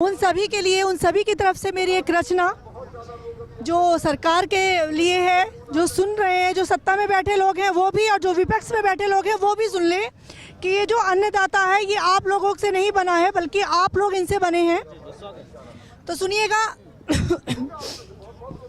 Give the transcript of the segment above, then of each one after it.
उन सभी के लिए, उन सभी की तरफ से मेरी एक रचना जो सरकार के लिए है, जो सुन रहे हैं, जो सत्ता में बैठे लोग हैं वो भी और जो विपक्ष में बैठे लोग हैं वो भी सुन लें कि ये जो अन्नदाता है ये आप लोगों से नहीं बना है बल्कि आप लोग इनसे बने हैं। तो सुनिएगा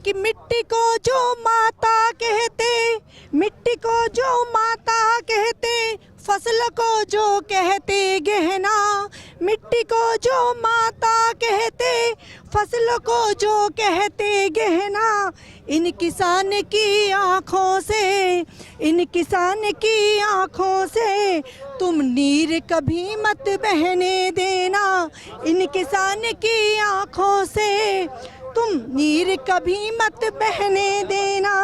कि मिट्टी को जो माता कहते, मिट्टी को जो माता कहते, फसल को जो कहते गहना, मिट्टी को जो माता कहते, फसल को जो कहते गहना, इन किसान की आँखों से, इन किसान की आँखों से तुम नीर कभी मत बहने देना, इन किसान की आँखों से तुम नीर कभी मत बहने देना।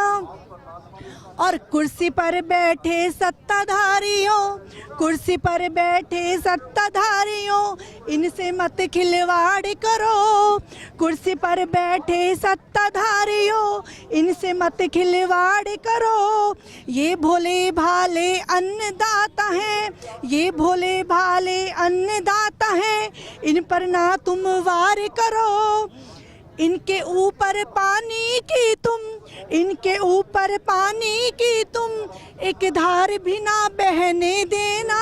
और कुर्सी पर बैठे सत्ताधारियों, कुर्सी पर बैठे सत्ताधारियों, इनसे मत खिलवाड़ करो, कुर्सी पर बैठे सत्ताधारियों, इनसे मत खिलवाड़ करो। ये भोले भाले अन्नदाता हैं, ये भोले भाले अन्नदाता हैं, इन पर ना तुम वार करो। इनके ऊपर पानी की तुम, इनके ऊपर पानी की तुम एक धार भी ना बहने देना।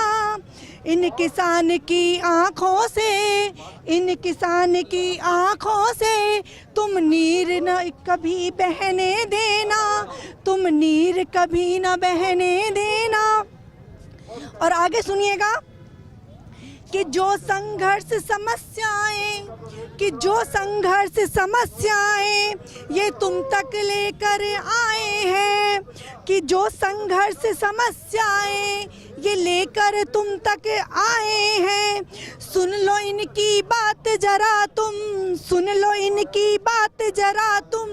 इन किसान की आँखों से, इन किसान की आँखों से तुम नीर न कभी बहने देना, तुम नीर कभी न बहने देना। और आगे सुनिएगा कि जो संघर्ष समस्याएं, कि जो संघर्ष समस्याएं ये तुम तक लेकर आए हैं, कि जो संघर्ष समस्याएं ये लेकर तुम तक आए हैं। सुन लो इनकी बात जरा तुम, सुन लो इनकी बात जरा तुम,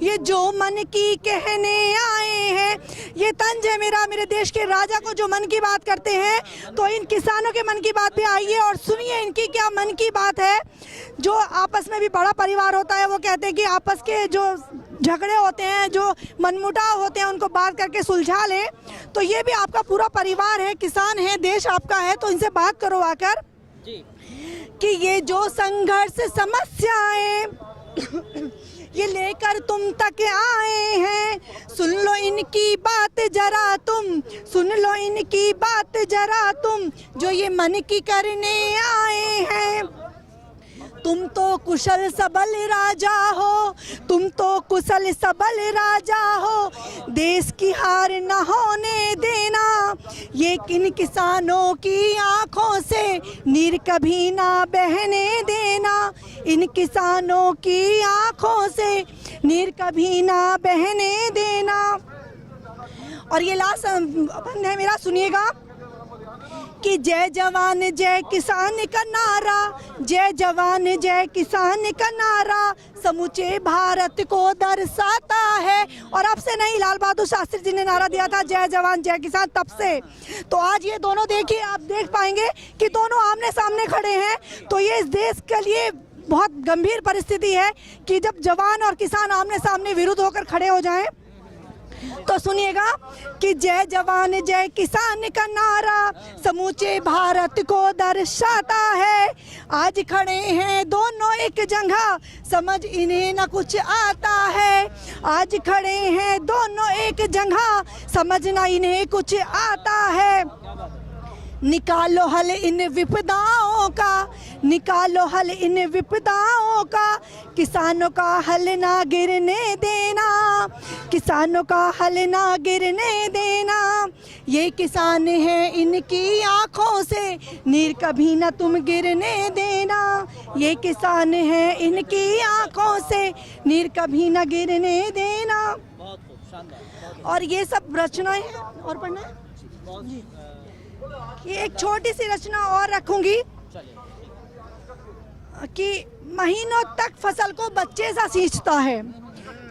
ये जो मन की कहने आए हैं। ये तंज है मेरा मेरे देश के राजा को जो मन की बात करते हैं, तो इन किसानों के मन की बात भी आइए और सुनिए इनकी क्या मन की बात है। जो आपस में भी बड़ा परिवार होता है वो कहते हैं कि आपस के जो झगड़े होते हैं, जो मनमुटाव होते हैं, उनको बात करके सुलझा लें। तो ये भी आपका पूरा परिवार है, किसान है, देश आपका है, तो इनसे बात करो आकर कि ये जो संघर्ष समस्याएं ये लेकर तुम तक आए हैं। सुन लो इनकी बात जरा तुम, सुन लो इनकी बात जरा तुम, जो ये मन की करने आए हैं। तुम तो कुशल सबल राजा हो, तुम तो कुशल सबल राजा हो, देश की हार न होने देना। ये किन किसानों की आंखों से नीर कभी ना बहने देना, इन किसानों की आंखों से नीर कभी ना बहने देना। और ये लास्ट बंद है मेरा, सुनिएगा कि जय जवान जय किसान का नारा, जय जवान जय किसान का नारा समूचे भारत को दर्शाता है। और अब से नहीं, लाल बहादुर शास्त्री जी ने नारा दिया था जय जवान जय किसान, तब से। तो आज ये दोनों देखिए, आप देख पाएंगे कि दोनों आमने सामने खड़े हैं। तो ये इस देश के लिए बहुत गंभीर परिस्थिति है कि जब जवान और किसान आमने सामने विरुद्ध होकर खड़े हो जाएं। तो सुनिएगा कि जय जवान जय किसान का नारा समूचे भारत को दर्शाता है। आज खड़े हैं दोनों एक जगह, समझ इन्हें न कुछ आता है। आज खड़े हैं दोनों एक जगह, समझ न इन्हें कुछ आता है। निकालो हल इन विपदाओं का, निकालो हल इन विपदाओं का, किसानों का हल ना गिरने देना, किसानों का हल ना गिरने देना। ये किसान हैं इनकी आँखों से नीर कभी ना तुम गिरने देना, ये किसान हैं इनकी आँखों से नीर कभी ना गिरने देना। और ये सब रचनाएं हैं। और पढ़ना है ये एक छोटी सी रचना और रखूंगी कि महीनों तक फसल को बच्चे सा सींचता है,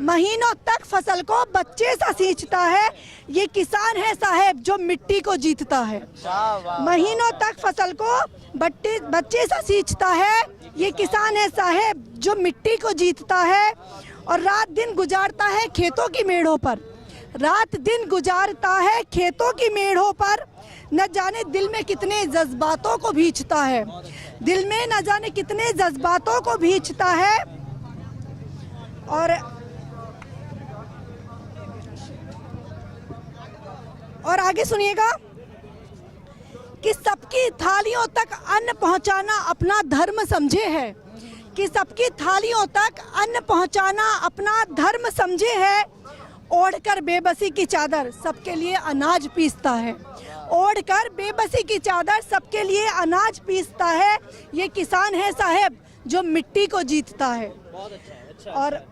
महीनों तक फसल को बच्चे सा सींचता है। ये किसान है साहेब जो मिट्टी को जीतता है, महीनों तक फसल को बच्चे सा सींचता है। ये किसान है साहेब जो मिट्टी को जीतता है और रात दिन गुजारता है खेतों की मेड़ों पर, रात दिन गुजारता है खेतों की मेड़ों पर। न जाने दिल में कितने जज्बातों को भींचता है, दिल में न जाने कितने जज्बातों को भींचता है। और आगे सुनिएगा कि सबकी थालियों तक अन्न पहुंचाना अपना धर्म समझे है, कि सबकी थालियों तक अन्न पहुंचाना अपना धर्म समझे है। ओढ़कर बेबसी की चादर सबके लिए अनाज पीसता है, ओढ़कर बेबसी की चादर सबके लिए अनाज पीसता है। ये किसान है साहब जो मिट्टी को जीतता है। और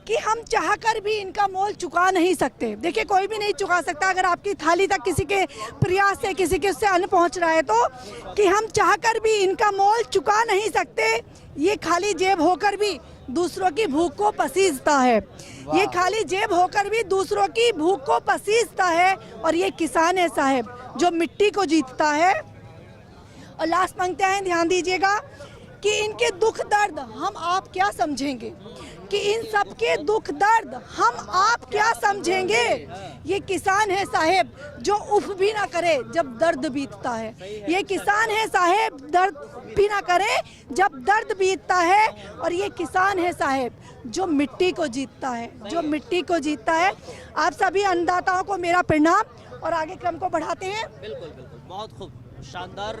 कि हम चाहकर भी इनका मोल चुका नहीं सकते। देखिए कोई भी नहीं चुका सकता। अगर आपकी थाली तक किसी के प्रयास से, किसी के उससे अन्न पहुंच रहा है तो कि हम चाहकर भी इनका मोल चुका नहीं सकते। ये खाली जेब होकर भी दूसरों की भूख को पसीजता है, ये खाली जेब होकर भी दूसरों की भूख को पसीजता है। और ये किसान है साहब जो मिट्टी को जीतता है। और लास्ट पंक्तियां हैं, ध्यान दीजिएगा कि इनके दुख दर्द हम आप क्या समझेंगे, कि इन सब के दुख दर्द हम आप क्या समझेंगे। ये किसान है साहेब जो उफ भी ना करे जब दर्द बीतता है, ये किसान है साहेब दर्द भी ना करे जब दर्द बीतता है। और ये किसान है साहेब जो मिट्टी को जीतता है, जो मिट्टी को जीतता है। आप सभी अन्नदाताओं को मेरा प्रणाम और आगे क्रम को बढ़ाते हैं। बिल्कुल बिल्कुल, बहुत खूब, शानदार।